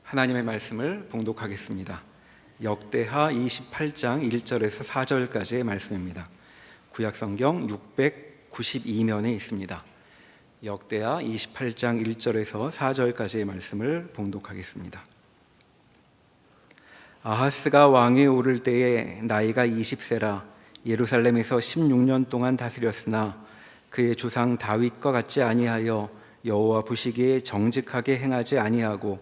하나님의 말씀을 봉독하겠습니다. 역대하 28장 1절에서 4절까지의 말씀입니다. 구약성경 692면에 있습니다. 역대하 28장 1절에서 4절까지의 말씀을 봉독하겠습니다. 아하스가 왕위에 오를 때에 나이가 20세라 예루살렘에서 16년 동안 다스렸으나 그의 조상 다윗과 같지 아니하여 여호와 보시기에 정직하게 행하지 아니하고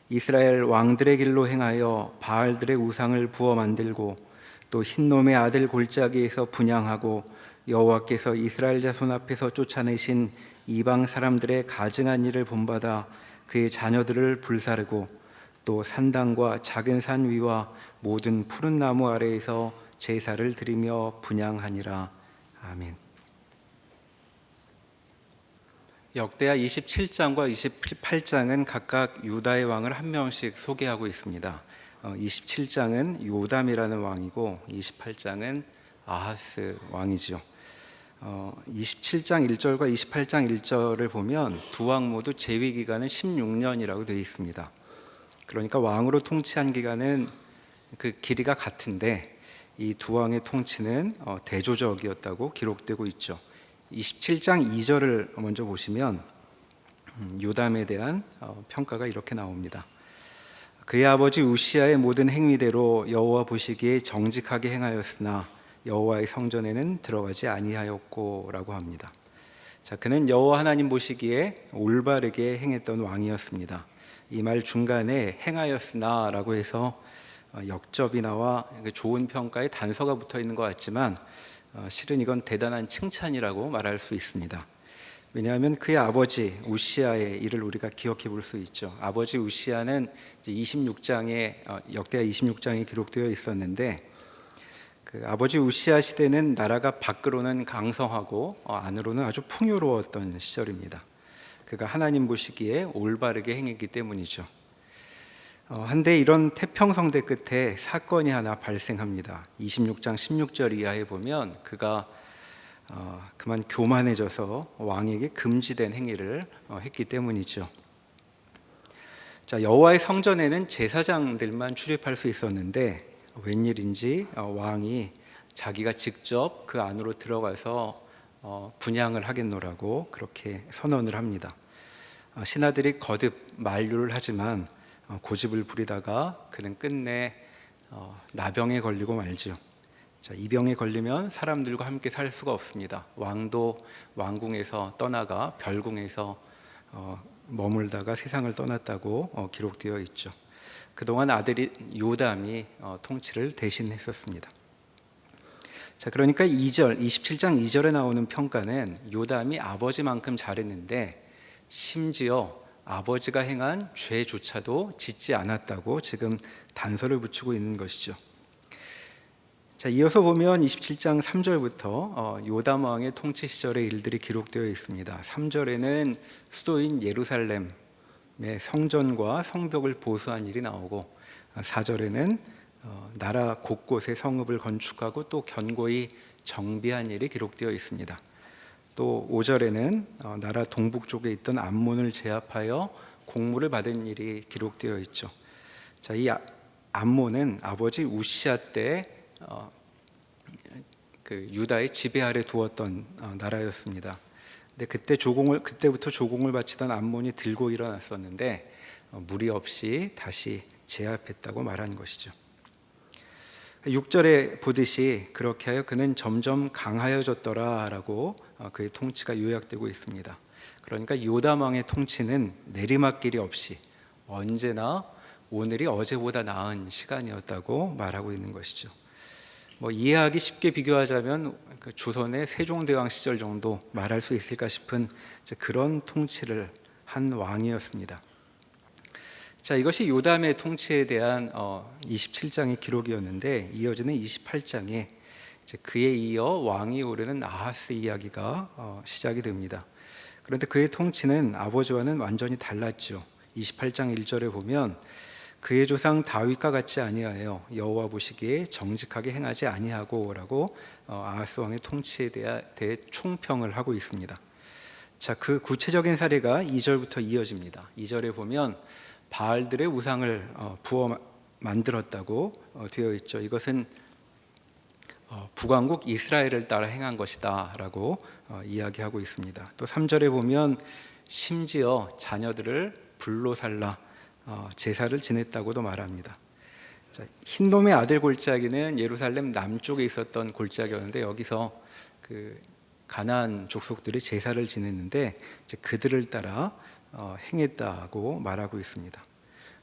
이스라엘 왕들의 길로 행하여 바알들의 우상을 부어 만들고 또 흰놈의 아들 골짜기에서 분향하고 여호와께서 이스라엘 자손 앞에서 쫓아내신 이방 사람들의 가증한 일을 본받아 그의 자녀들을 불사르고 또 산당과 작은 산 위와 모든 푸른 나무 아래에서 제사를 드리며 분향하니라. 아멘. 역대하 27장과 28장은 각각 유다의 왕을 한 명씩 소개하고 있습니다. 27장은 요담이라는 왕이고 28장은 아하스 왕이죠. 27장 1절과 28장 1절을 보면 두 왕 모두 재위 기간은 16년이라고 되어 있습니다. 그러니까 왕으로 통치한 기간은 그 길이가 같은데 이 두 왕의 통치는 대조적이었다고 기록되고 있죠. 27장 2절을 먼저 보시면 요담에 대한 평가가 이렇게 나옵니다. 그의 아버지 우시아의 모든 행위대로 여호와 보시기에 정직하게 행하였으나 여호와의 성전에는 들어가지 아니하였고 라고 합니다. 자, 그는 여호와 하나님 보시기에 올바르게 행했던 왕이었습니다. 이 말 중간에 행하였으나 라고 해서 역접이 나와 좋은 평가에 단서가 붙어 있는 것 같지만 실은 이건 대단한 칭찬이라고 말할 수 있습니다. 왜냐하면 그의 아버지 우시아의 일을 우리가 기억해 볼 수 있죠. 아버지 우시아는 26장에 역대하 26장에 기록되어 있었는데 그 아버지 우시아 시대는 나라가 밖으로는 강성하고 안으로는 아주 풍요로웠던 시절입니다. 그가 하나님 보시기에 올바르게 행했기 때문이죠. 한데 이런 태평성대 끝에 사건이 하나 발생합니다. 26장 16절 이하에 보면 그가 그만 교만해져서 왕에게 금지된 행위를 했기 때문이죠. 자, 여호와의 성전에는 제사장들만 출입할 수 있었는데 웬일인지 왕이 자기가 직접 그 안으로 들어가서 분향을 하겠노라고 그렇게 선언을 합니다. 신하들이 거듭 만류를 하지만 고집을 부리다가 그는 끝내 나병에 걸리고 말지요. 자, 이 병에 걸리면 사람들과 함께 살 수가 없습니다. 왕도 왕궁에서 떠나가 별궁에서 머물다가 세상을 떠났다고 기록되어 있죠. 그동안 아들이 요담이 통치를 대신했었습니다. 자, 그러니까 27장 2절에 나오는 평가는 요담이 아버지만큼 잘했는데 심지어 아버지가 행한 죄조차도 짓지 않았다고 지금 단서를 붙이고 있는 것이죠. 자, 이어서 보면 27장 3절부터 요담 왕의 통치 시절의 일들이 기록되어 있습니다. 3절에는 수도인 예루살렘의 성전과 성벽을 보수한 일이 나오고 4절에는 나라 곳곳에 성읍을 건축하고 또 견고히 정비한 일이 기록되어 있습니다. 또 5절에는 나라 동북 쪽에 있던 암몬을 제압하여 공물을 받은 일이 기록되어 있죠. 자, 이 암몬은 아버지 우시아 때 그 유다의 지배 아래 두었던 나라였습니다. 근데 그때부터 조공을 바치던 암몬이 들고 일어났었는데 무리 없이 다시 제압했다고 말한 것이죠. 6절에 보듯이 그렇게 하여 그는 점점 강하여졌더라라고 그의 통치가 요약되고 있습니다. 그러니까 요담 왕의 통치는 내리막길이 없이 언제나 오늘이 어제보다 나은 시간이었다고 말하고 있는 것이죠. 이해하기 쉽게 비교하자면 그 조선의 세종대왕 시절 정도 말할 수 있을까 싶은 그런 통치를 한 왕이었습니다. 자, 이것이 요담의 통치에 대한 27장의 기록이었는데 이어지는 28장에 그에 이어 왕이 오르는 아하스 이야기가 시작이 됩니다. 그런데 그의 통치는 아버지와는 완전히 달랐죠. 28장 1절에 보면 그의 조상 다윗과 같지 아니하여 여호와 보시기에 정직하게 행하지 아니하고라고 아하스 왕의 통치에 대해 총평을 하고 있습니다. 자, 그 구체적인 사례가 2절부터 이어집니다. 2절에 보면 바알들의 우상을 부어 만들었다고 되어 있죠. 이것은 북왕국 이스라엘을 따라 행한 것이다라고 이야기하고 있습니다. 또 3절에 보면 심지어 자녀들을 불로 살라 제사를 지냈다고도 말합니다. 자, 흰놈의 아들 골짜기는 예루살렘 남쪽에 있었던 골짜기였는데 여기서 그 가나안 족속들이 제사를 지냈는데 이제 그들을 따라 행했다고 말하고 있습니다.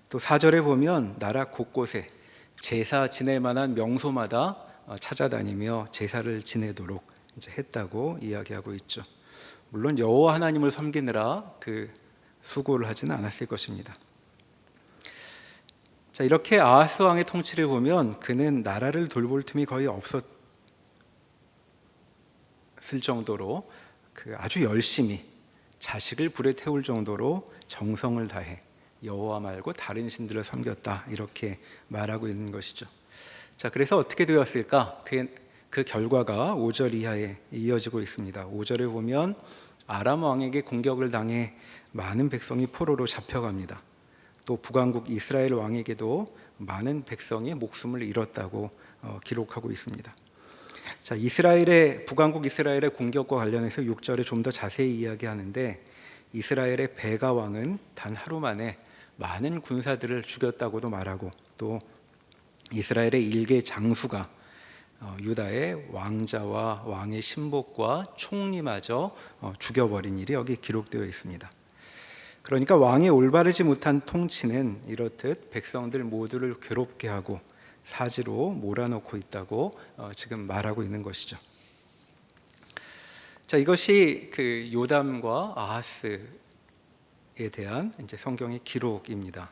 또 4절에 보면 나라 곳곳에 제사 지낼 만한 명소마다 찾아다니며 제사를 지내도록 이제 했다고 이야기하고 있죠. 물론 여호와 하나님을 섬기느라 그 수고를 하지는 않았을 것입니다. 자, 이렇게 아하스 왕의 통치를 보면 그는 나라를 돌볼 틈이 거의 없었을 정도로 아주 열심히 자식을 불에 태울 정도로 정성을 다해 여호와 말고 다른 신들을 섬겼다 이렇게 말하고 있는 것이죠. 자, 그래서 어떻게 되었을까? 그 결과가 5절 이하에 이어지고 있습니다. 5절에 보면 아람 왕에게 공격을 당해 많은 백성이 포로로 잡혀갑니다. 또 북왕국 이스라엘 왕에게도 많은 백성이 목숨을 잃었다고 기록하고 있습니다. 자, 북왕국 이스라엘의 공격과 관련해서 6절에 좀 더 자세히 이야기하는데 이스라엘의 베가 왕은 단 하루 만에 많은 군사들을 죽였다고도 말하고 또 이스라엘의 일개 장수가 유다의 왕자와 왕의 신복과 총리마저 죽여버린 일이 여기 기록되어 있습니다. 그러니까 왕의 올바르지 못한 통치는 이렇듯 백성들 모두를 괴롭게 하고 사지로 몰아넣고 있다고 지금 말하고 있는 것이죠. 자, 이것이 그 요담과 아하스에 대한 이제 성경의 기록입니다.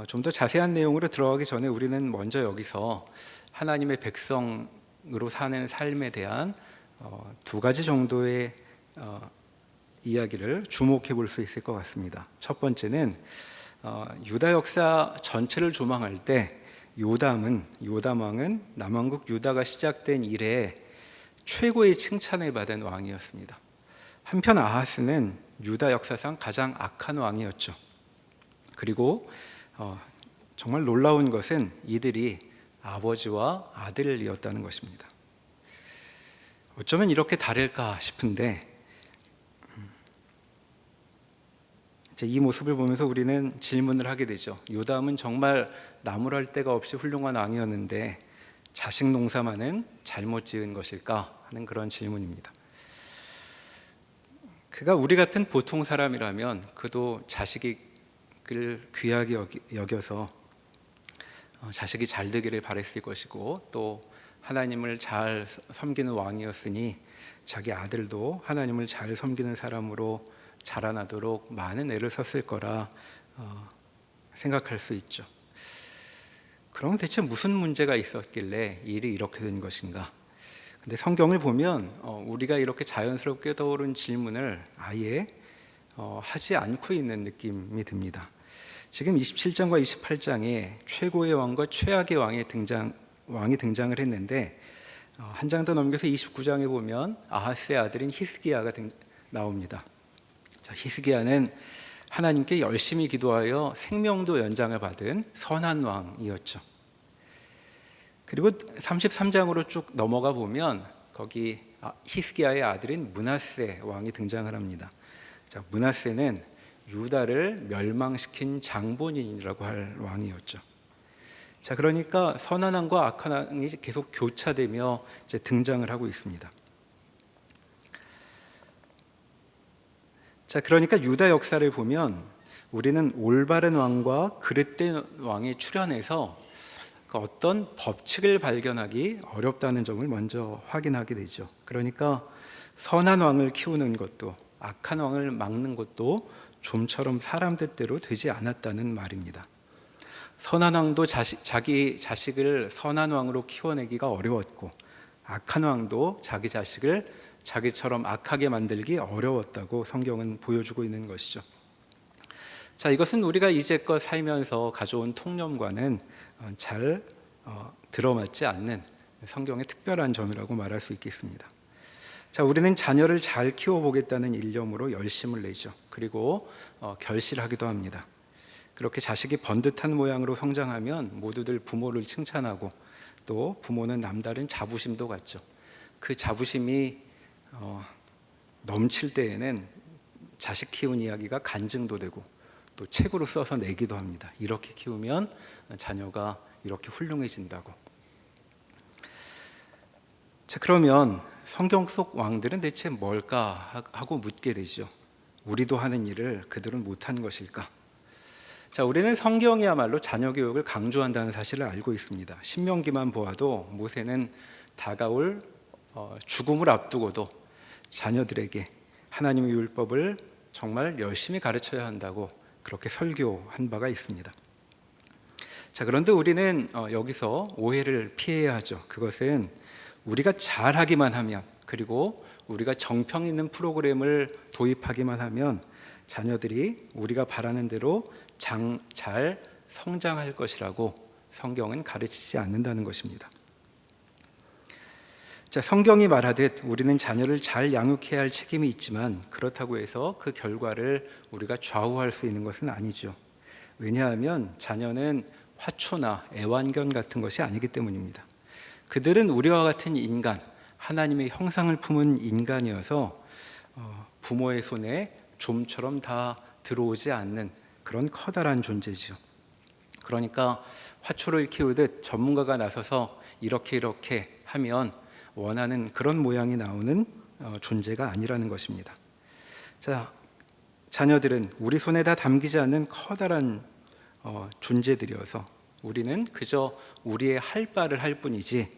좀 더 자세한 내용으로 들어가기 전에 우리는 먼저 여기서 하나님의 백성으로 사는 삶에 대한 두 가지 정도의 이야기를 주목해 볼 수 있을 것 같습니다. 첫 번째는 유다 역사 전체를 조망할 때 요담 왕은 남왕국 유다가 시작된 이래 최고의 칭찬을 받은 왕이었습니다. 한편 아하스는 유다 역사상 가장 악한 왕이었죠. 그리고 정말 놀라운 것은 이들이 아버지와 아들이었다는 것입니다. 어쩌면 이렇게 다를까 싶은데 이 모습을 보면서 우리는 질문을 하게 되죠. 요담은 정말 나무랄 데가 없이 훌륭한 왕이었는데 자식 농사만은 잘못 지은 것일까 하는 그런 질문입니다. 그가 우리 같은 보통 사람이라면 그도 자식을 귀하게 여겨서 자식이 잘 되기를 바랬을 것이고 또 하나님을 잘 섬기는 왕이었으니 자기 아들도 하나님을 잘 섬기는 사람으로 자라나도록 많은 애를 썼을 거라 생각할 수 있죠. 그럼 대체 무슨 문제가 있었길래 일이 이렇게 된 것인가? 근데 성경을 보면 우리가 이렇게 자연스럽게 떠오른 질문을 아예 하지 않고 있는 느낌이 듭니다. 지금 27장과 28장에 최고의 왕과 최악의 왕이 등장을 했는데 한 장 더 넘겨서 29장에 보면 아하스의 아들인 히스기야가 나옵니다. 자, 히스기야는 하나님께 열심히 기도하여 생명도 연장을 받은 선한 왕이었죠. 그리고 33장으로 쭉 넘어가 보면 거기 히스기야의 아들인 므낫세 왕이 등장을 합니다. 자, 므낫세는 유다를 멸망시킨 장본인이라고 할 왕이었죠. 자, 그러니까 선한 왕과 악한 왕이 계속 교차되며 이제 등장을 하고 있습니다. 자, 그러니까 유다 역사를 보면 우리는 올바른 왕과 그릇된 왕이 출현해서 어떤 법칙을 발견하기 어렵다는 점을 먼저 확인하게 되죠. 그러니까 선한 왕을 키우는 것도 악한 왕을 막는 것도 좀처럼 사람 뜻대로 되지 않았다는 말입니다. 선한 왕도 자기 자식을 선한 왕으로 키워내기가 어려웠고 악한 왕도 자기 자식을 자기처럼 악하게 만들기 어려웠다고 성경은 보여주고 있는 것이죠. 자, 이것은 우리가 이제껏 살면서 가져온 통념과는 잘 들어맞지 않는 성경의 특별한 점이라고 말할 수 있겠습니다. 자, 우리는 자녀를 잘 키워보겠다는 일념으로 열심을 내죠. 그리고 결실하기도 합니다. 그렇게 자식이 번듯한 모양으로 성장하면 모두들 부모를 칭찬하고 또 부모는 남다른 자부심도 갖죠. 그 자부심이 넘칠 때에는 자식 키운 이야기가 간증도 되고 또 책으로 써서 내기도 합니다. 이렇게 키우면 자녀가 이렇게 훌륭해진다고. 자, 그러면 성경 속 왕들은 대체 뭘까 하고 묻게 되죠. 우리도 하는 일을 그들은 못한 것일까? 자, 우리는 성경이야말로 자녀 교육을 강조한다는 사실을 알고 있습니다. 신명기만 보아도 모세는 다가올 죽음을 앞두고도 자녀들에게 하나님의 율법을 정말 열심히 가르쳐야 한다고 그렇게 설교한 바가 있습니다. 자, 그런데 우리는 여기서 오해를 피해야 하죠. 그것은 우리가 잘하기만 하면, 그리고 우리가 정평 있는 프로그램을 도입하기만 하면 자녀들이 우리가 바라는 대로 잘 성장할 것이라고 성경은 가르치지 않는다는 것입니다. 자, 성경이 말하듯 우리는 자녀를 잘 양육해야 할 책임이 있지만 그렇다고 해서 그 결과를 우리가 좌우할 수 있는 것은 아니죠. 왜냐하면 자녀는 화초나 애완견 같은 것이 아니기 때문입니다. 그들은 우리와 같은 인간, 하나님의 형상을 품은 인간이어서 부모의 손에 좀처럼 다 들어오지 않는 그런 커다란 존재지요. 그러니까 화초를 키우듯 전문가가 나서서 이렇게 하면 원하는 그런 모양이 나오는 존재가 아니라는 것입니다. 자, 자녀들은 우리 손에 다 담기지 않는 커다란 존재들이어서 우리는 그저 우리의 할 바를 할 뿐이지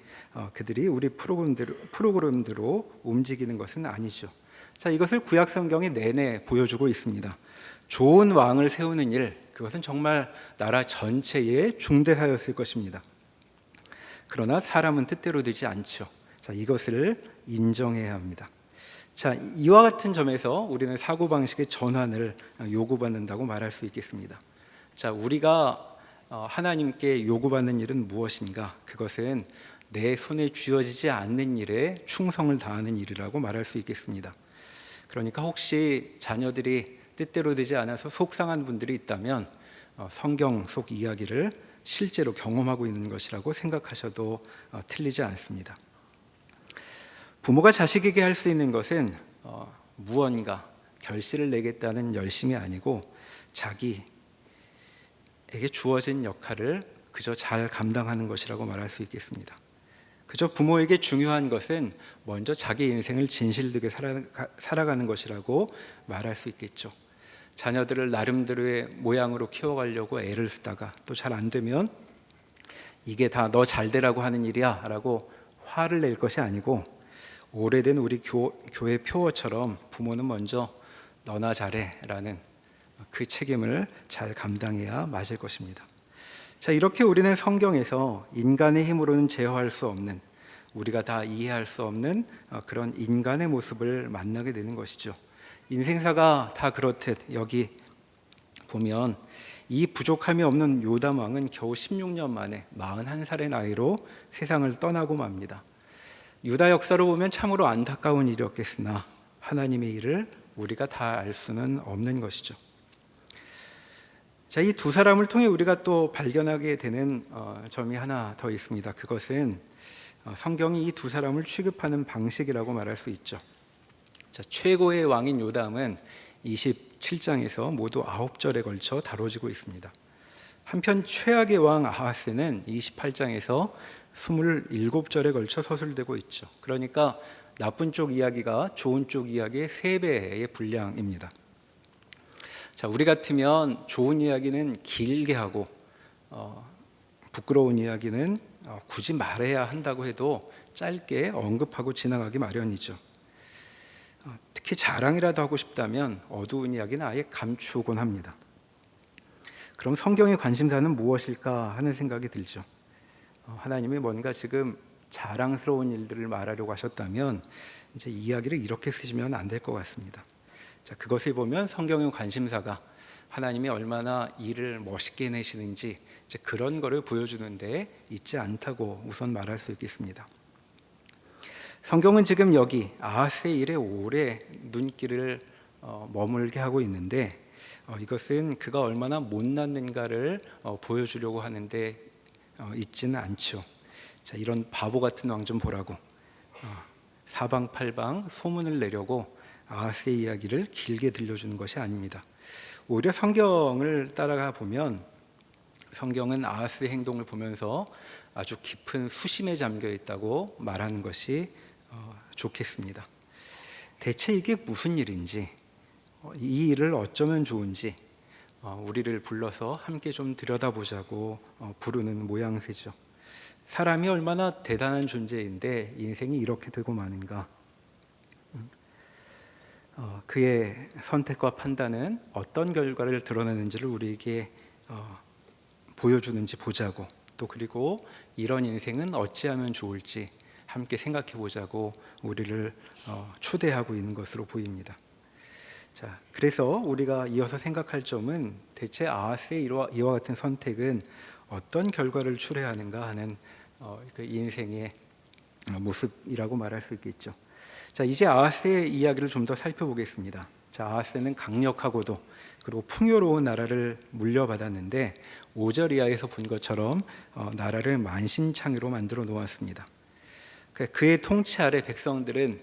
그들이 우리 프로그램대로 움직이는 것은 아니죠. 자, 이것을 구약 성경이 내내 보여주고 있습니다. 좋은 왕을 세우는 일, 그것은 정말 나라 전체의 중대사였을 것입니다. 그러나 사람은 뜻대로 되지 않죠. 자, 이것을 인정해야 합니다. 자, 이와 같은 점에서 우리는 사고방식의 전환을 요구받는다고 말할 수 있겠습니다. 자, 우리가 하나님께 요구받는 일은 무엇인가? 그것은 내 손에 쥐어지지 않는 일에 충성을 다하는 일이라고 말할 수 있겠습니다. 그러니까 혹시 자녀들이 뜻대로 되지 않아서 속상한 분들이 있다면 성경 속 이야기를 실제로 경험하고 있는 것이라고 생각하셔도 틀리지 않습니다. 부모가 자식에게 할 수 있는 것은 무언가 결실을 내겠다는 열심이 아니고 자기에게 주어진 역할을 그저 잘 감당하는 것이라고 말할 수 있겠습니다. 그저 부모에게 중요한 것은 먼저 자기 인생을 진실되게 살아가는 것이라고 말할 수 있겠죠. 자녀들을 나름대로의 모양으로 키워가려고 애를 쓰다가 또 잘 안 되면 이게 다 너 잘 되라고 하는 일이야 라고 화를 낼 것이 아니고 오래된 우리 교회 표어처럼 부모는 먼저 너나 잘해 라는 그 책임을 잘 감당해야 맞을 것입니다. 자, 이렇게 우리는 성경에서 인간의 힘으로는 제어할 수 없는, 우리가 다 이해할 수 없는 그런 인간의 모습을 만나게 되는 것이죠. 인생사가 다 그렇듯 여기 보면 이 부족함이 없는 요담 왕은 겨우 16년 만에 41살의 나이로 세상을 떠나고 맙니다. 유다 역사로 보면 참으로 안타까운 일이었겠으나 하나님의 일을 우리가 다 알 수는 없는 것이죠. 자, 이 두 사람을 통해 우리가 또 발견하게 되는 점이 하나 더 있습니다. 그것은 성경이 이 두 사람을 취급하는 방식이라고 말할 수 있죠. 자, 최고의 왕인 요담은 27장에서 모두 9절에 걸쳐 다뤄지고 있습니다. 한편 최악의 왕 아하스는 28장에서 27절에 걸쳐 서술되고 있죠. 그러니까 나쁜 쪽 이야기가 좋은 쪽 이야기의 3배의 분량입니다. 자, 우리 같으면 좋은 이야기는 길게 하고 부끄러운 이야기는 굳이 말해야 한다고 해도 짧게 언급하고 지나가기 마련이죠. 특히 자랑이라도 하고 싶다면 어두운 이야기는 아예 감추곤 합니다. 그럼 성경의 관심사는 무엇일까 하는 생각이 들죠. 하나님이 뭔가 지금 자랑스러운 일들을 말하려고 하셨다면 이제 이야기를 이렇게 쓰시면 안 될 것 같습니다. 자, 그것을 보면 성경의 관심사가 하나님이 얼마나 일을 멋있게 내시는지 이제 그런 거를 보여주는데 있지 않다고 우선 말할 수 있겠습니다. 성경은 지금 여기 아하스의 일에 오래 눈길을 머물게 하고 있는데 이것은 그가 얼마나 못났는가를 보여주려고 하는데 있지는 않죠. 자, 이런 바보 같은 왕 좀 보라고 사방팔방 소문을 내려고 아하스의 이야기를 길게 들려주는 것이 아닙니다. 오히려 성경을 따라가 보면 성경은 아하스의 행동을 보면서 아주 깊은 수심에 잠겨 있다고 말하는 것이 좋겠습니다. 대체 이게 무슨 일인지, 이 일을 어쩌면 좋은지 우리를 불러서 함께 좀 들여다보자고 부르는 모양새죠. 사람이 얼마나 대단한 존재인데 인생이 이렇게 되고 마는가. 그의 선택과 판단은 어떤 결과를 드러내는지를 우리에게 보여주는지 보자고, 또 그리고 이런 인생은 어찌하면 좋을지 함께 생각해 보자고 우리를 초대하고 있는 것으로 보입니다. 자, 그래서 우리가 이어서 생각할 점은 대체 아하스의 이와 같은 선택은 어떤 결과를 초래하는가 하는 그 인생의 모습이라고 말할 수 있겠죠. 자, 이제 아하스의 이야기를 좀 더 살펴보겠습니다. 자, 아하스는 강력하고도 그리고 풍요로운 나라를 물려받았는데 5절 이하에서 본 것처럼 나라를 만신창이로 만들어 놓았습니다. 그의 통치 아래 백성들은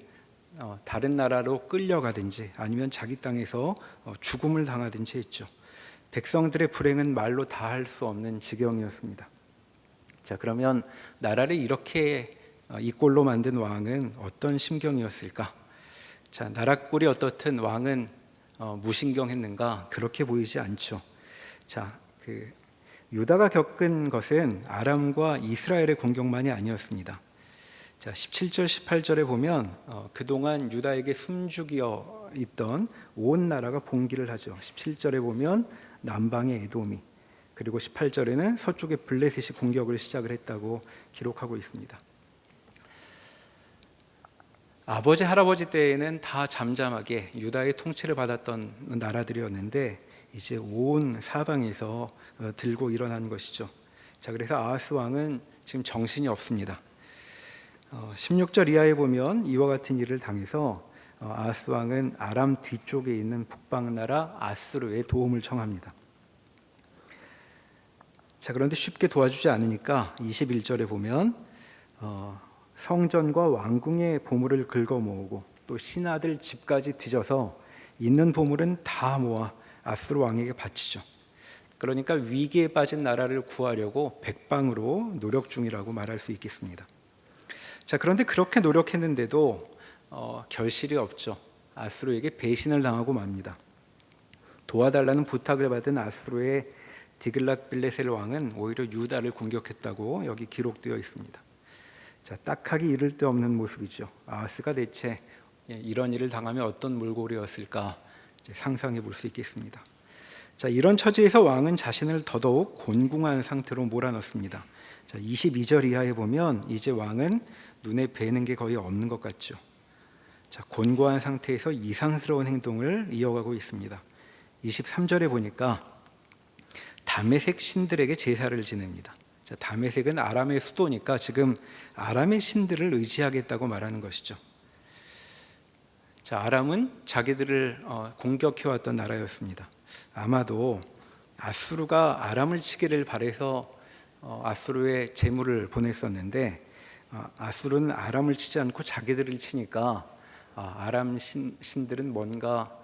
다른 나라로 끌려가든지 아니면 자기 땅에서 죽음을 당하든지 했죠. 백성들의 불행은 말로 다 할 수 없는 지경이었습니다. 자, 그러면 나라를 이렇게 이 꼴로 만든 왕은 어떤 심경이었을까? 자, 나라꼴이 어떻든 왕은 무신경했는가? 그렇게 보이지 않죠. 자, 유다가 겪은 것은 아람과 이스라엘의 공격만이 아니었습니다. 자, 17절 18절에 보면 그동안 유다에게 숨죽여 있던 온 나라가 봉기를 하죠. 17절에 보면 남방의 에돔이, 그리고 18절에는 서쪽의 블레셋이 공격을 시작을 했다고 기록하고 있습니다. 아버지 할아버지 때에는 다 잠잠하게 유다의 통치를 받았던 나라들이었는데 이제 온 사방에서 들고 일어난 것이죠. 자, 그래서 아하스 왕은 지금 정신이 없습니다. 16절 이하에 보면 이와 같은 일을 당해서 아하스 왕은 아람 뒤쪽에 있는 북방 나라 아수르의 도움을 청합니다. 자, 그런데 쉽게 도와주지 않으니까 21절에 보면 성전과 왕궁의 보물을 긁어 모으고 또 신하들 집까지 뒤져서 있는 보물은 다 모아 아수르 왕에게 바치죠. 그러니까 위기에 빠진 나라를 구하려고 백방으로 노력 중이라고 말할 수 있겠습니다. 자, 그런데 그렇게 노력했는데도 결실이 없죠. 아수르에게 배신을 당하고 맙니다. 도와달라는 부탁을 받은 아수르의 디글랏빌레셀 왕은 오히려 유다를 공격했다고 여기 기록되어 있습니다. 자, 딱하기 이를 데 없는 모습이죠. 아하스가 대체 이런 일을 당하면 어떤 몰골이었을까 상상해 볼 수 있겠습니다. 자, 이런 처지에서 왕은 자신을 더더욱 곤궁한 상태로 몰아넣습니다. 자, 22절 이하에 보면 이제 왕은 눈에 뵈는 게 거의 없는 것 같죠. 자, 곤고한 상태에서 이상스러운 행동을 이어가고 있습니다. 23절에 보니까 다메섹 신들에게 제사를 지냅니다. 자, 다메섹은 아람의 수도니까 지금 아람의 신들을 의지하겠다고 말하는 것이죠. 자, 아람은 자기들을 공격해왔던 나라였습니다. 아마도 아수르가 아람을 치기를 바라서 아수르에 재물을 보냈었는데 아수르는 아람을 치지 않고 자기들을 치니까 아람 신들은 뭔가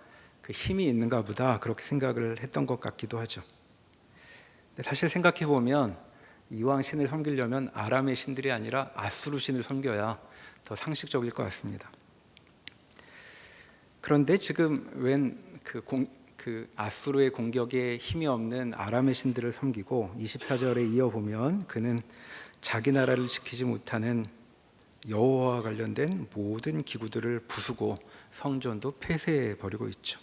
그 힘이 있는가 보다 그렇게 생각을 했던 것 같기도 하죠. 근데 사실 생각해 보면 이왕 신을 섬기려면 아람의 신들이 아니라 아수르 신을 섬겨야 더 상식적일 것 같습니다. 그런데 지금 웬 아수르의 공격에 힘이 없는 아람의 신들을 섬기고 24절에 이어보면 그는 자기 나라를 지키지 못하는 여호와와 관련된 모든 기구들을 부수고 성전도 폐쇄해 버리고 있죠.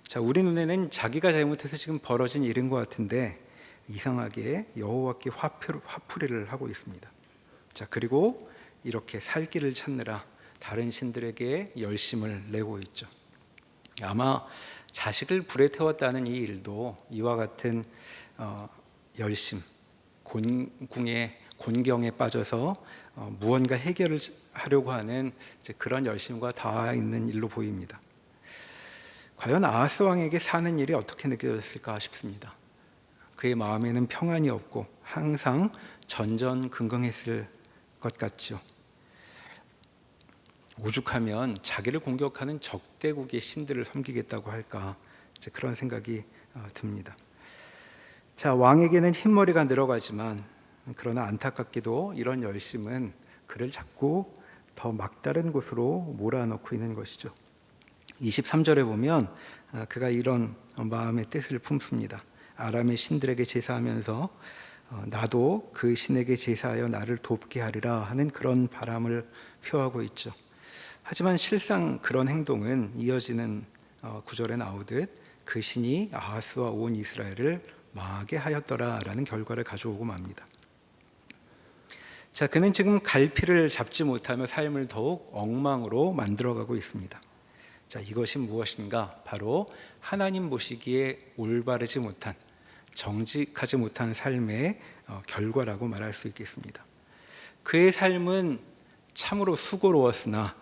자, 우리 눈에는 자기가 잘못해서 지금 벌어진 일인 것 같은데 이상하게 여호와께 화풀이를 하고 있습니다. 자, 그리고 이렇게 살 길을 찾느라 다른 신들에게 열심을 내고 있죠. 아마 자식을 불에 태웠다는 이 일도 이와 같은 열심, 곤경에 빠져서 무언가 해결을 하려고 하는 그런 열심과 닿아 있는 일로 보입니다. 과연 아하스 왕에게 사는 일이 어떻게 느껴졌을까 싶습니다. 그의 마음에는 평안이 없고 항상 전전긍긍했을 것 같죠. 오죽하면 자기를 공격하는 적대국의 신들을 섬기겠다고 할까, 그런 생각이 듭니다. 자, 왕에게는 흰머리가 늘어가지만 그러나 안타깝게도 이런 열심은 그를 자꾸 더 막다른 곳으로 몰아넣고 있는 것이죠. 23절에 보면 그가 이런 마음의 뜻을 품습니다. 아람의 신들에게 제사하면서 나도 그 신에게 제사하여 나를 돕게 하리라 하는 그런 바람을 표하고 있죠. 하지만 실상 그런 행동은 이어지는 구절에 나오듯 그 신이 아하스와 온 이스라엘을 망하게 하였더라라는 결과를 가져오고 맙니다. 자, 그는 지금 갈피를 잡지 못하며 삶을 더욱 엉망으로 만들어가고 있습니다. 자, 이것이 무엇인가? 바로 하나님 보시기에 올바르지 못한, 정직하지 못한 삶의 결과라고 말할 수 있겠습니다. 그의 삶은 참으로 수고로웠으나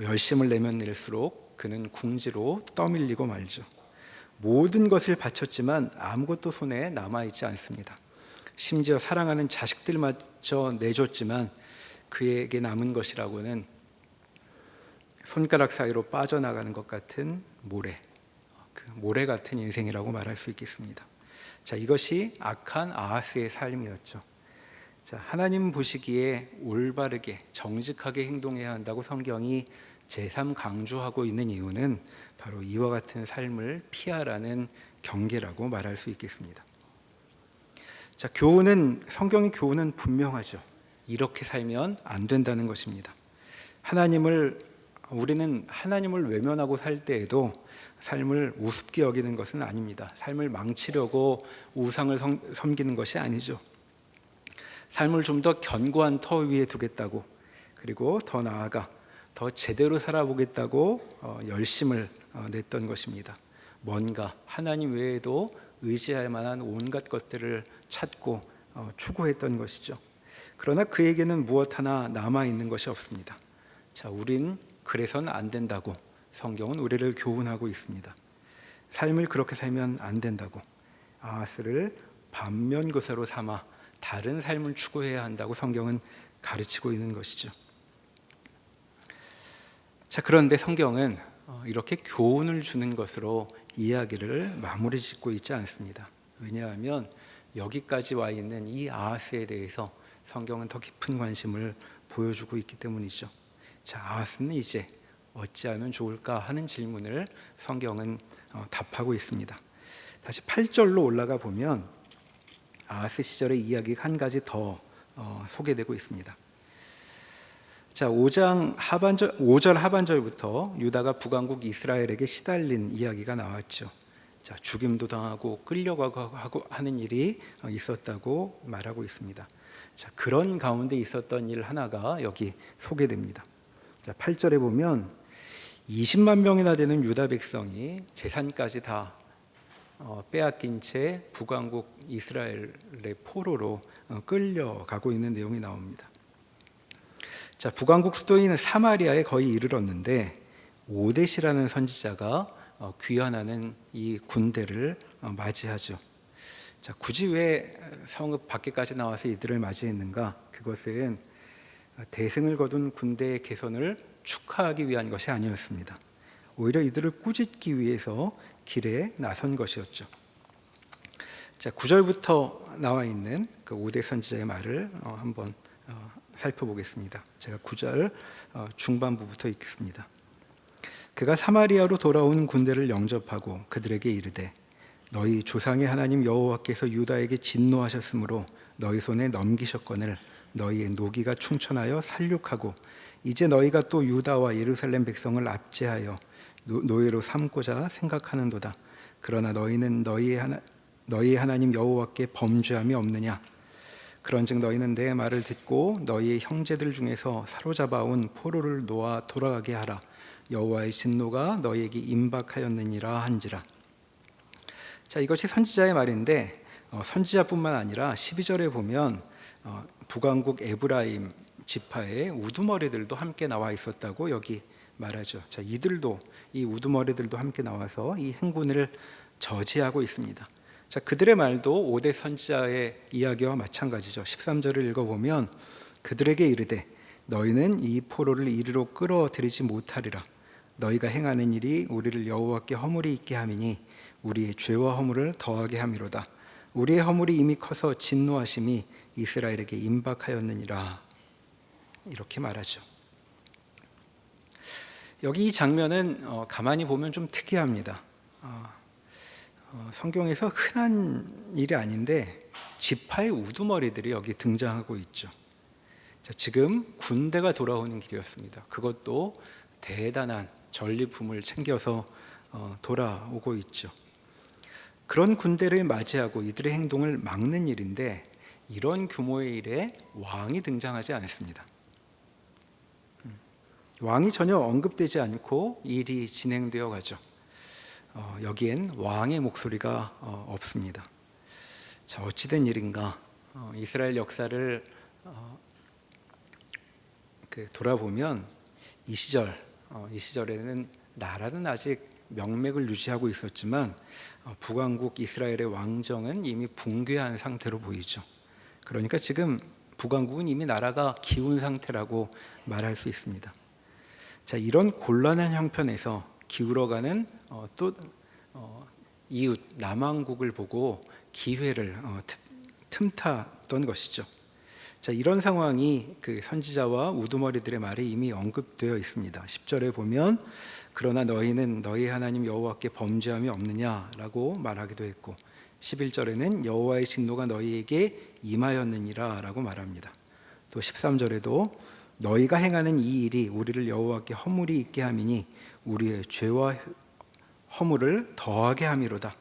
열심을 내면 낼수록 그는 궁지로 떠밀리고 말죠. 모든 것을 바쳤지만 아무것도 손에 남아있지 않습니다. 심지어 사랑하는 자식들마저 내줬지만 그에게 남은 것이라고는 손가락 사이로 빠져나가는 것 같은 모래, 그 모래 같은 인생이라고 말할 수 있겠습니다. 자, 이것이 악한 아하스의 삶이었죠. 자, 하나님 보시기에 올바르게 정직하게 행동해야 한다고 성경이 제3 강조하고 있는 이유는 바로 이와 같은 삶을 피하라는 경계라고 말할 수 있겠습니다. 자, 성경의 교훈은 분명하죠. 이렇게 살면 안 된다는 것입니다. 우리는 하나님을 외면하고 살 때에도 삶을 우습게 여기는 것은 아닙니다. 삶을 망치려고 우상을 섬기는 것이 아니죠. 삶을 좀 더 견고한 터 위에 두겠다고, 그리고 더 나아가 더 제대로 살아보겠다고 열심을 냈던 것입니다. 뭔가 하나님 외에도 의지할 만한 온갖 것들을 찾고 추구했던 것이죠. 그러나 그에게는 무엇 하나 남아있는 것이 없습니다. 자, 우린 그래서는 안 된다고 성경은 우리를 교훈하고 있습니다. 삶을 그렇게 살면 안 된다고, 아하스를 반면교사로 삼아 다른 삶을 추구해야 한다고 성경은 가르치고 있는 것이죠. 자, 그런데 성경은 이렇게 교훈을 주는 것으로 이야기를 마무리 짓고 있지 않습니다. 왜냐하면 여기까지 와 있는 이 아하스에 대해서 성경은 더 깊은 관심을 보여주고 있기 때문이죠. 자, 아하스는 이제 어찌하면 좋을까 하는 질문을 성경은 답하고 있습니다. 다시 8절로 올라가 보면 아하스 시절의 이야기가 한 가지 더 소개되고 있습니다. 자, 5절 하반절부터 유다가 북왕국 이스라엘에게 시달린 이야기가 나왔죠. 자, 죽임도 당하고 끌려가고 하는 일이 있었다고 말하고 있습니다. 자, 그런 가운데 있었던 일 하나가 여기 소개됩니다. 자, 8절에 보면 20만 명이나 되는 유다 백성이 재산까지 다 빼앗긴 채 북왕국 이스라엘의 포로로 끌려가고 있는 내용이 나옵니다. 자, 북왕국 수도인 사마리아에 거의 이르렀는데 오뎃이라는 선지자가 귀환하는 이 군대를 맞이하죠. 자, 굳이 왜 성읍 밖에까지 나와서 이들을 맞이했는가? 그것은 대승을 거둔 군대의 개선을 축하하기 위한 것이 아니었습니다. 오히려 이들을 꾸짖기 위해서 길에 나선 것이었죠. 자, 9절부터 나와 있는 그 오뎃 선지자의 말을 한번 살펴보겠습니다. 제가 9절 중반부부터 읽겠습니다. 그가 사마리아로 돌아온 군대를 영접하고 그들에게 이르되 너희 조상의 하나님 여호와께서 유다에게 진노하셨으므로 너희 손에 넘기셨거늘 너희의 노기가 충천하여 살육하고 이제 너희가 또 유다와 예루살렘 백성을 압제하여 노예로 삼고자 생각하는도다. 그러나 너희는 너희의 하나님 여호와께 범죄함이 없느냐? 그런즉 너희는 내 말을 듣고 너희의 형제들 중에서 사로잡아온 포로를 놓아 돌아가게 하라. 여호와의 진노가 너희에게 임박하였느니라 한지라. 자, 이것이 선지자의 말인데 선지자뿐만 아니라 12절에 보면 북왕국 에브라임 지파의 우두머리들도 함께 나와 있었다고 여기 말하죠. 자, 이들도 이 우두머리들도 함께 나와서 이 행군을 저지하고 있습니다. 자, 그들의 말도 5대 선지자의 이야기와 마찬가지죠. 13절을 읽어보면 그들에게 이르되 너희는 이 포로를 이리로 끌어들이지 못하리라. 너희가 행하는 일이 우리를 여호와께 허물이 있게 함이니 우리의 죄와 허물을 더하게 함이로다. 우리의 허물이 이미 커서 진노하심이 이스라엘에게 임박하였느니라. 이렇게 말하죠. 여기 이 장면은 가만히 보면 좀 특이합니다. 성경에서 흔한 일이 아닌데 지파의 우두머리들이 여기 등장하고 있죠. 자, 지금 군대가 돌아오는 길이었습니다. 그것도 대단한 전리품을 챙겨서 돌아오고 있죠. 그런 군대를 맞이하고 이들의 행동을 막는 일인데 이런 규모의 일에 왕이 등장하지 않습니다. 왕이 전혀 언급되지 않고 일이 진행되어 가죠. 여기엔 왕의 목소리가 없습니다. 자, 어찌된 일인가? 이스라엘 역사를 돌아보면 이 시절에는 나라는 아직 명맥을 유지하고 있었지만 북왕국 이스라엘의 왕정은 이미 붕괴한 상태로 보이죠. 그러니까 지금 북왕국은 이미 나라가 기운 상태라고 말할 수 있습니다. 자, 이런 곤란한 형편에서 기울어가는 이웃 남왕국을 보고 기회를 틈탔던 것이죠. 자, 이런 상황이 그 선지자와 우두머리들의 말에 이미 언급되어 있습니다. 10절에 보면 그러나 너희는 너희 하나님 여호와께 범죄함이 없느냐라고 말하기도 했고 11절에는 여호와의 진노가 너희에게 임하였느니라 라고 말합니다. 또 13절에도 너희가 행하는 이 일이 우리를 여호와께 허물이 있게 함이니 우리의 죄와 허물을 더하게 함이로다.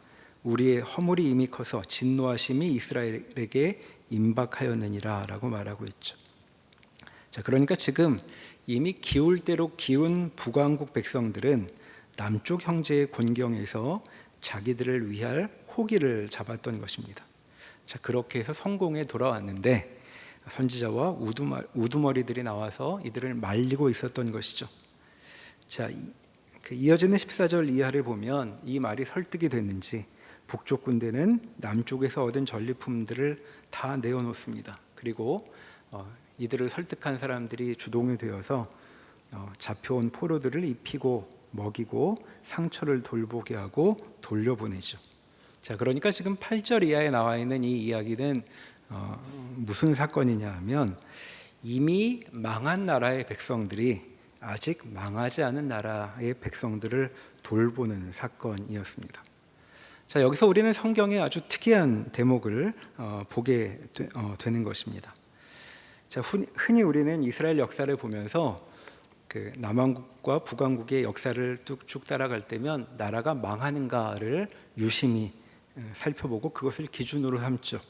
우리의 허물이 이미 커서 진노하심이 이스라엘에게 임박하였느니라 라고 말하고 있죠. 자, 그러니까 지금 이미 기울 대로 기운 북왕국 백성들은 남쪽 형제의 곤경에서 자기들을 위할 호기를 잡았던 것입니다. 자, 그렇게 해서 성공에 돌아왔는데 선지자와 우두머리들이 나와서 이들을 말리고 있었던 것이죠. 자, 이어지는 14절 이하를 보면 이 말이 설득이 됐는지 북쪽 군대는 남쪽에서 얻은 전리품들을 다 내어놓습니다. 그리고 이들을 설득한 사람들이 주동이 되어서 잡혀온 포로들을 입히고 먹이고 상처를 돌보게 하고 돌려보내죠. 자, 그러니까 지금 8절 이하에 나와 있는 이 이야기는 무슨 사건이냐 하면 이미 망한 나라의 백성들이 아직 망하지 않은 나라의 백성들을 돌보는 사건이었습니다. 자, 여기서 우리는 성경의 아주 특이한 대목을 보게 되는 것입니다. 자, 흔히 우리는 이스라엘 역사를 보면서 그 남왕국과 북왕국의 역사를 쭉 따라갈 때면 나라가 망하는가를 유심히 살펴보고 그것을 기준으로 삼죠.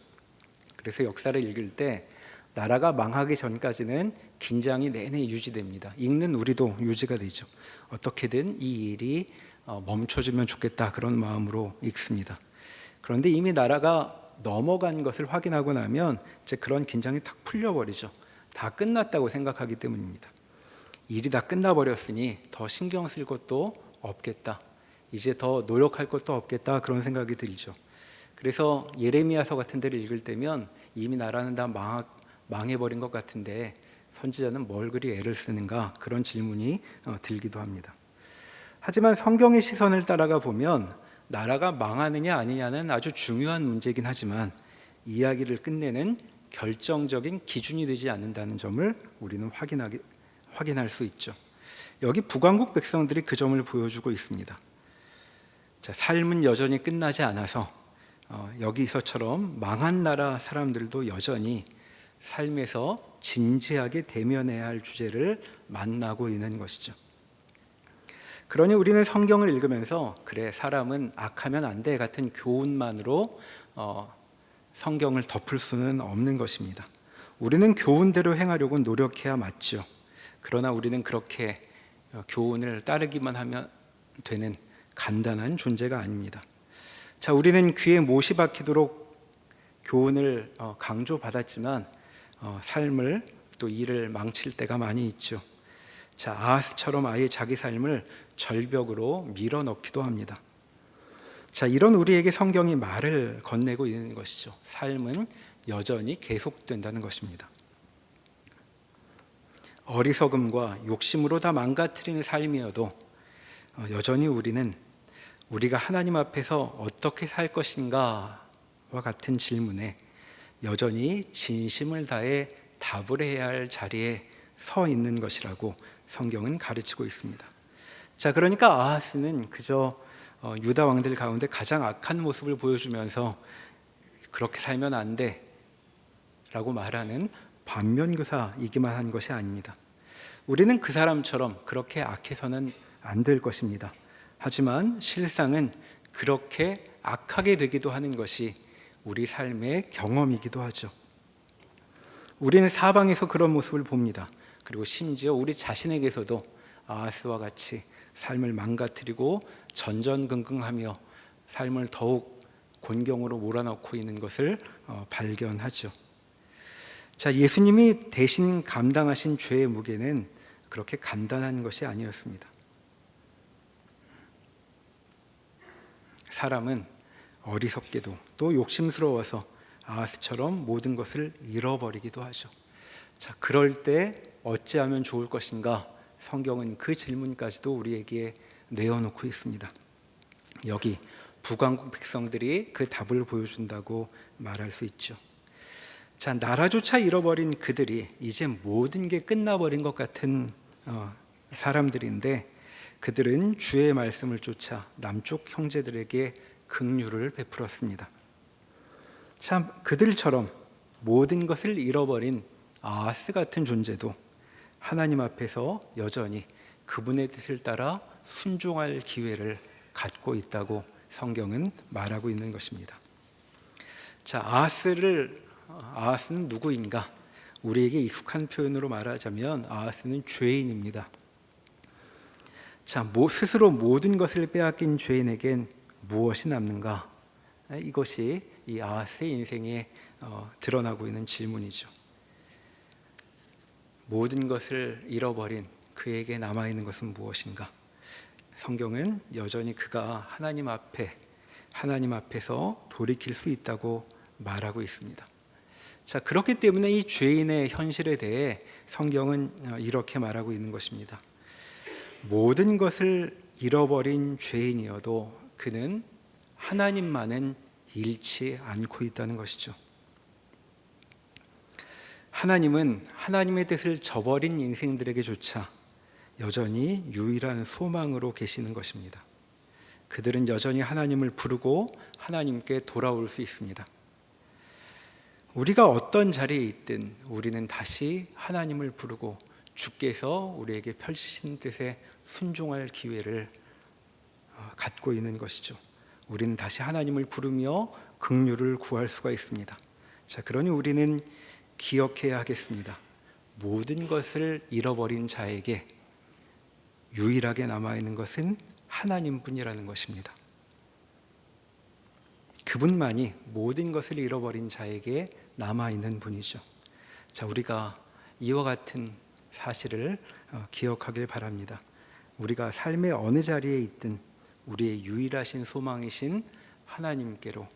그래서 역사를 읽을 때 나라가 망하기 전까지는 긴장이 내내 유지됩니다. 읽는 우리도 유지가 되죠. 어떻게든 이 일이 멈춰주면 좋겠다 그런 마음으로 읽습니다. 그런데 이미 나라가 넘어간 것을 확인하고 나면 이제 그런 긴장이 탁 풀려버리죠. 다 끝났다고 생각하기 때문입니다. 일이 다 끝나버렸으니 더 신경 쓸 것도 없겠다. 이제 더 노력할 것도 없겠다 그런 생각이 들죠. 그래서 예레미야서 같은 데를 읽을 때면 이미 나라는 다 망해버린 것 같은데 선지자는 뭘 그리 애를 쓰는가 그런 질문이 들기도 합니다. 하지만 성경의 시선을 따라가 보면 나라가 망하느냐 아니냐는 아주 중요한 문제이긴 하지만 이야기를 끝내는 결정적인 기준이 되지 않는다는 점을 우리는 확인할 수 있죠. 여기 북왕국 백성들이 그 점을 보여주고 있습니다. 자, 삶은 여전히 끝나지 않아서 여기서처럼 망한 나라 사람들도 여전히 삶에서 진지하게 대면해야 할 주제를 만나고 있는 것이죠. 그러니 우리는 성경을 읽으면서 그래 사람은 악하면 안 돼 같은 교훈만으로 성경을 덮을 수는 없는 것입니다. 우리는 교훈대로 행하려고 노력해야 맞죠. 그러나 우리는 그렇게 교훈을 따르기만 하면 되는 간단한 존재가 아닙니다. 자, 우리는 귀에 못이 박히도록 교훈을 강조받았지만 삶을 또 일을 망칠 때가 많이 있죠. 자, 아하스처럼 아예 자기 삶을 절벽으로 밀어넣기도 합니다. 자, 이런 우리에게 성경이 말을 건네고 있는 것이죠. 삶은 여전히 계속된다는 것입니다. 어리석음과 욕심으로 다 망가뜨리는 삶이어도 여전히 우리는 우리가 하나님 앞에서 어떻게 살 것인가와 같은 질문에 여전히 진심을 다해 답을 해야 할 자리에 서 있는 것이라고 성경은 가르치고 있습니다. 자, 그러니까 아하스는 그저 유다 왕들 가운데 가장 악한 모습을 보여주면서 그렇게 살면 안 돼 라고 말하는 반면교사이기만 한 것이 아닙니다. 우리는 그 사람처럼 그렇게 악해서는 안 될 것입니다. 하지만 실상은 그렇게 악하게 되기도 하는 것이 우리 삶의 경험이기도 하죠. 우리는 사방에서 그런 모습을 봅니다. 그리고 심지어 우리 자신에게서도 아하스와 같이 삶을 망가뜨리고 전전긍긍하며 삶을 더욱 곤경으로 몰아넣고 있는 것을 발견하죠. 자, 예수님이 대신 감당하신 죄의 무게는 그렇게 간단한 것이 아니었습니다. 사람은 어리석게도 또 욕심스러워서 아하스처럼 모든 것을 잃어버리기도 하죠. 자, 그럴 때 어찌하면 좋을 것인가? 성경은 그 질문까지도 우리에게 내어놓고 있습니다. 여기 북왕국 백성들이 그 답을 보여준다고 말할 수 있죠. 자, 나라조차 잃어버린 그들이 이제 모든 게 끝나버린 것 같은 사람들인데 그들은 주의 말씀을 쫓아 남쪽 형제들에게 긍휼을 베풀었습니다. 참, 그들처럼 모든 것을 잃어버린 아하스 같은 존재도 하나님 앞에서 여전히 그분의 뜻을 따라 순종할 기회를 갖고 있다고 성경은 말하고 있는 것입니다. 자, 아하스는 누구인가? 우리에게 익숙한 표현으로 말하자면 아하스는 죄인입니다. 자, 스스로 모든 것을 빼앗긴 죄인에겐 무엇이 남는가? 이것이 이 아하스의 인생에 드러나고 있는 질문이죠. 모든 것을 잃어버린 그에게 남아있는 것은 무엇인가? 성경은 여전히 그가 하나님 앞에서 돌이킬 수 있다고 말하고 있습니다. 자, 그렇기 때문에 이 죄인의 현실에 대해 성경은 이렇게 말하고 있는 것입니다. 모든 것을 잃어버린 죄인이어도 그는 하나님만은 잃지 않고 있다는 것이죠. 하나님은 하나님의 뜻을 저버린 인생들에게조차 여전히 유일한 소망으로 계시는 것입니다. 그들은 여전히 하나님을 부르고 하나님께 돌아올 수 있습니다. 우리가 어떤 자리에 있든 우리는 다시 하나님을 부르고 주께서 우리에게 펼치신 뜻에 순종할 기회를 갖고 있는 것이죠. 우리는 다시 하나님을 부르며 긍휼을 구할 수가 있습니다. 자, 그러니 우리는 기억해야 하겠습니다. 모든 것을 잃어버린 자에게 유일하게 남아있는 것은 하나님뿐이라는 것입니다. 그분만이 모든 것을 잃어버린 자에게 남아있는 분이죠. 자, 우리가 이와 같은 사실을 기억하길 바랍니다. 우리가 삶의 어느 자리에 있든 우리의 유일하신 소망이신 하나님께로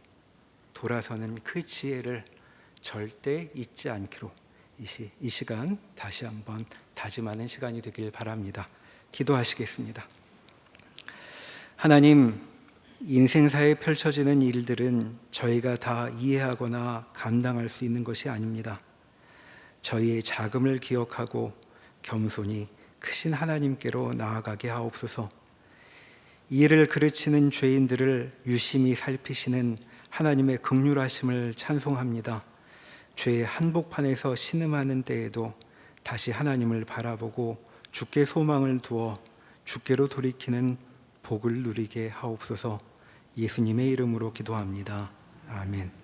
돌아서는 그 지혜를 절대 잊지 않기로 이 시간 다시 한번 다짐하는 시간이 되길 바랍니다. 기도하시겠습니다. 하나님, 인생사에 펼쳐지는 일들은 저희가 다 이해하거나 감당할 수 있는 것이 아닙니다. 저희의 자금을 기억하고 겸손히 크신 하나님께로 나아가게 하옵소서. 이를 그르치는 죄인들을 유심히 살피시는 하나님의 긍휼하심을 찬송합니다. 죄의 한복판에서 신음하는 때에도 다시 하나님을 바라보고 주께 소망을 두어 주께로 돌이키는 복을 누리게 하옵소서. 예수님의 이름으로 기도합니다. 아멘.